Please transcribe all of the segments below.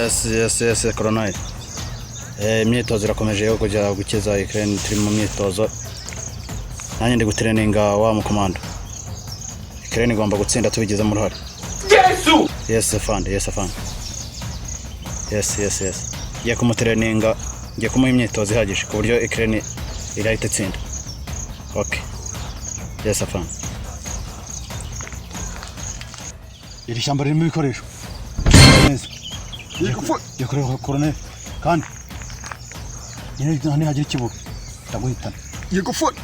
Yes, Colonel. Imyitozo irakomeje yo kujya gukiza Ukraine, turi mu myitozo. Nanjye ndi gutraininga wa mukomando. Ukraine igomba gutsinda tubigezemo uruhare. Yesu! Yes, afande. Yes. Ngiye kumutraininga, ngiye kumuha imyitozo ihagije ku buryo Ukraine irahita itsinda. Okay. Yes, afande. Iri shyamba ririmo ibikoresho. Neza. Yakorewe Colonel kandi nyine hagira ikibuga ndaguhitana. Yegufone.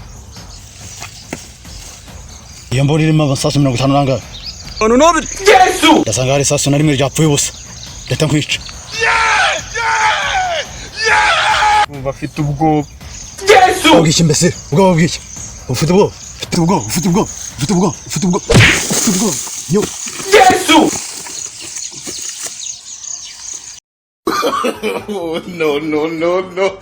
Iyo mbona irimo amasasu 50 nangahe? Ano nabiri. Yesu! Ndasanga hari isasu na rimwe ryapfuye ubusa. Leta nkwica. Umva afite ubwoba. Yesu! Ubwiki mbese? Ubwoba bwiki? Ufite ubwoba? Yo. Yesu! No.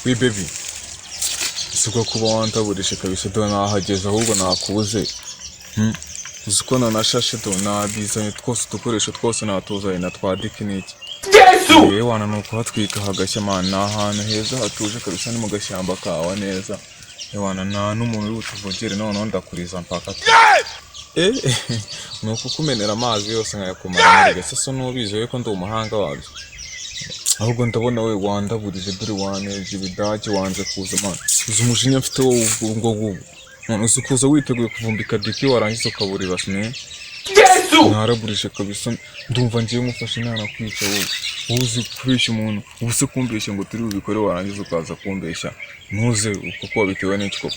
We baby, isuko kuba wantaburishe kabisa do nahageze ahubwo nakubuze. Uzuko nanashashe do nabizanye twose dukoresha twose natuzanye na twadiki niki. Yesu! Yewe wana nuko hatwika hagashya man ahantu heza hatuje kabisa ni mu gashyamba kawa neza. Wana nta n'umuntu uri utuvogere none ndakuriza mpaka. Nuko kumenera amazi yose nkayakumara mbere se nubize ko ndi umuhanga wabyo. Ahubwo ndabona we wandaburije dore waneje ibidage wanze kuza man. Uzi umujinya mfite wowe ngo none uzukuza witeguye kuvumbika diki warangiza ukaburi basne. Yesu! Naraburije kabisa ndumva ngiye mufashe nana kwica wowe. Uzi kubeshya umuntu ubuse kumbeshya ngo turi ubikore warangiza ukaza kumbeshya. Ntuze kuko wabitewe n'iki koko.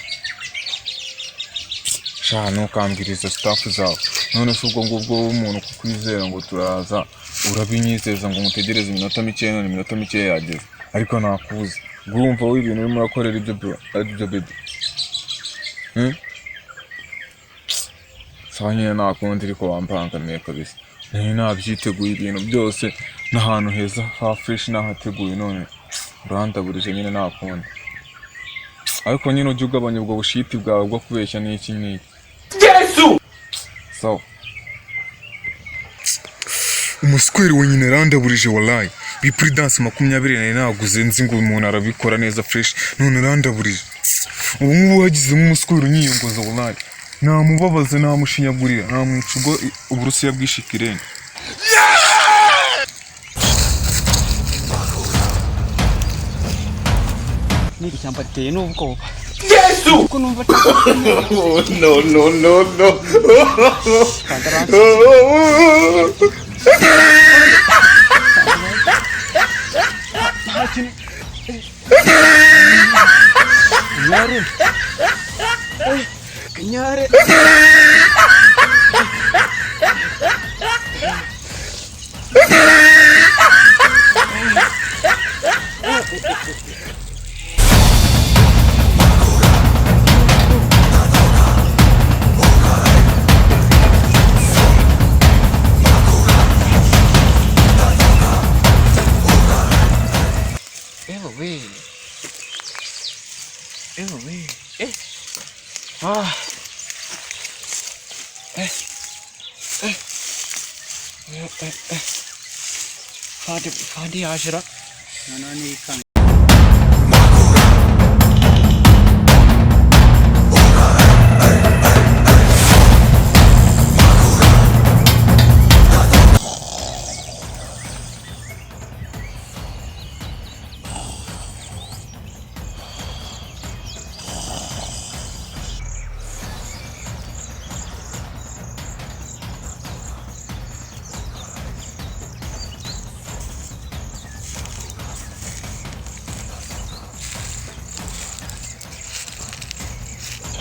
Shano kambiriza staff zawe. None se ubwo ngubwo umuntu kukwizera ngo turaza urabinyizeza ngo mutegereze iminota mike none iminota mike yageze ariko nakuze urumva wowe ibintu urimo urakorera ibyo bro ibyo baby sanye nakundi ariko wampangamiye kabisa nabyiteguye ibintu byose n'ahantu heza ha fresh nahateguye none urandaburije nyine nakundi ariko nyine ujye ugabanya ubwo bushiti bwawe bwo kubeshya n'iki n'iki. Yesu! So umuskweri wenyine randaburije wallahi bi prudence 20 nari naguze nzi ngo umuntu arabikora neza fresh none randaburije ubu ngubu hagize umuskweri unyiyongoza wallahi namubabaze namushinyagurira namwicugo uburusiya bwishikirene. Ni cyamba teye n'ubwoba. Yesu! Ko numva No. Kanyare. Fadi aşıra. Nanani kan.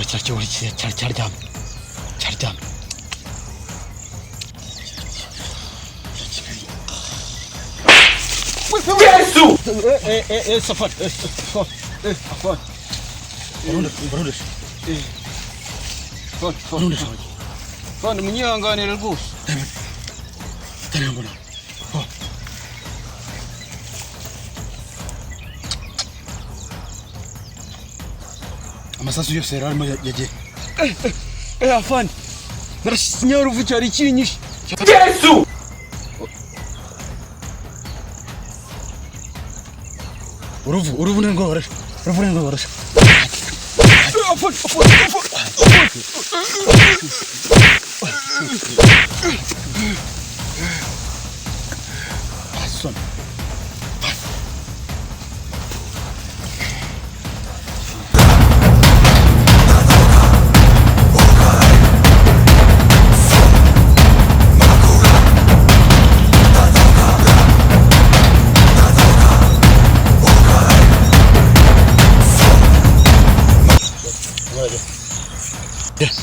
cyaryamye. Yesu! Safari. Afwan. Barundesha. Afwan, munyihanganire rwose. Tarambona. Amasasu yose yari arimo yagiye. Afwan. Narasinya uruvu cyari kinyishe. Yesu! Uruvu nengo warashe. Afwan. Son.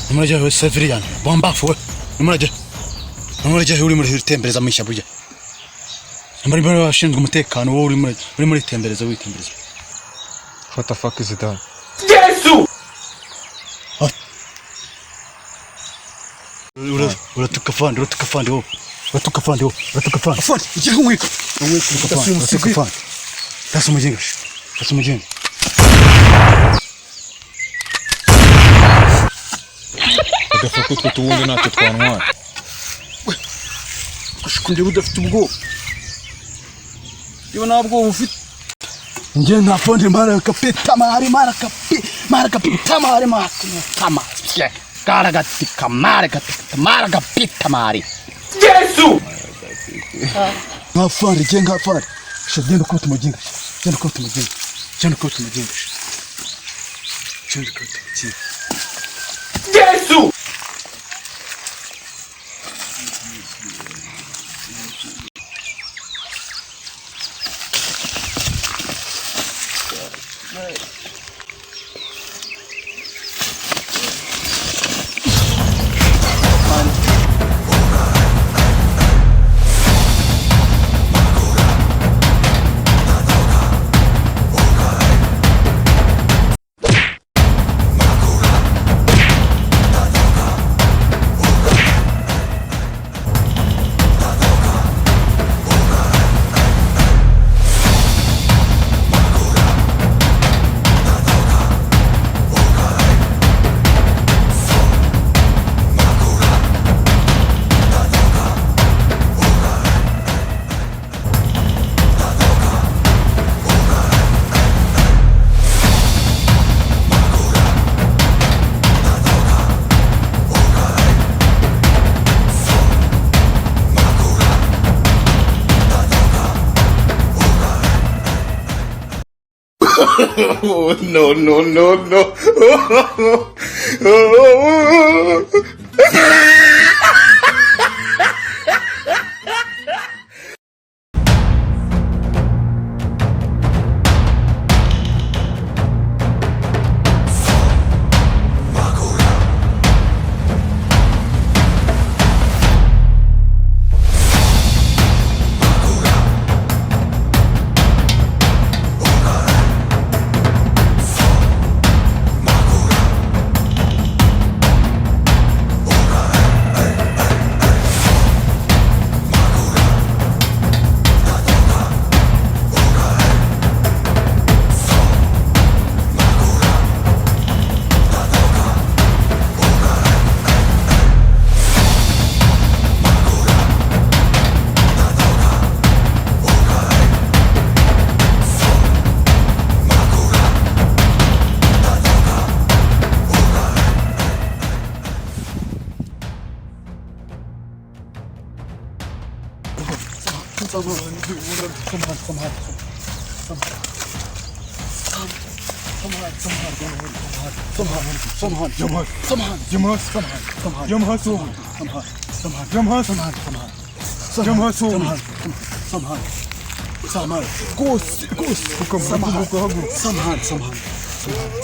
Numaraja we Severian, bombafu we. Numaraja uri muri tembereza mu ishyamba. Numaraja washinzwe umutekano wo uri muri tembereza witembereza. What the fuck is that? Yesu! Uratuka fandi wo. Fandi, ikiri kumwika. Uratuka fandi. That's umujinga. Udapfa kutwe tubundi natwe twantwara. Ushikunde budafite ubwoba. Iyo ntabwo ufite. Nje nta fandi mara kapita mari. Karagatika mara kapita mari. Yesu! Nta fandi jenga fandi. Shagenda ko tumujinga. Yesu! Oh, no.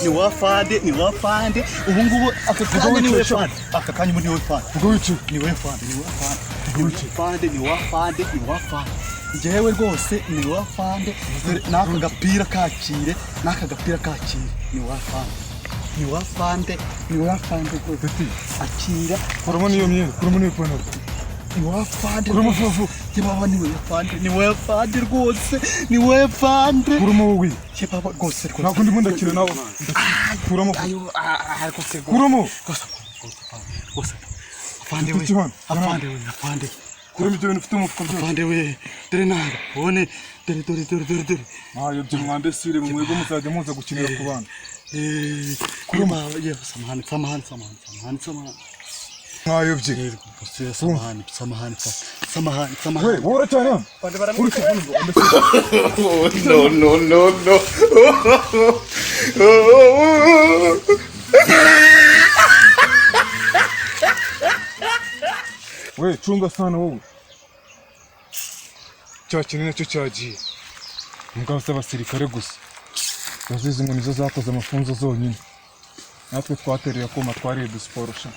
ni wafande ubu ngubu aka kanya ni we fande aka kanya ni we fande ubwo wicaye ni we fande ni wafande njyewe rwose ni wafande n'aka gapira kakire ni wafande rwose akira kuramo niyo myenda kuramo niyo pantaro ni wafande kuramo vuba yababa ni wafande rwose ni wafande kuramo wowe yababa rwose ntabwo ndimo ndakira nawe kuramo kuramo afande kuramo ibyo bintu ufite mu mufuka byose afande we dore nawe ubone dore ntayo byo mwande sire mu mwego muzajya muza gukinira ku bana kuruma yewe samahani mwayobye samahani we wora cyane uri kuvuga No. we chunga sana wowe cyakine nacyo cyagiye mugabo z'abasirikare gusa yazize ngo nizo zakoze amafunzo zonyine natwe twatereye akoma twariye dusiporo sha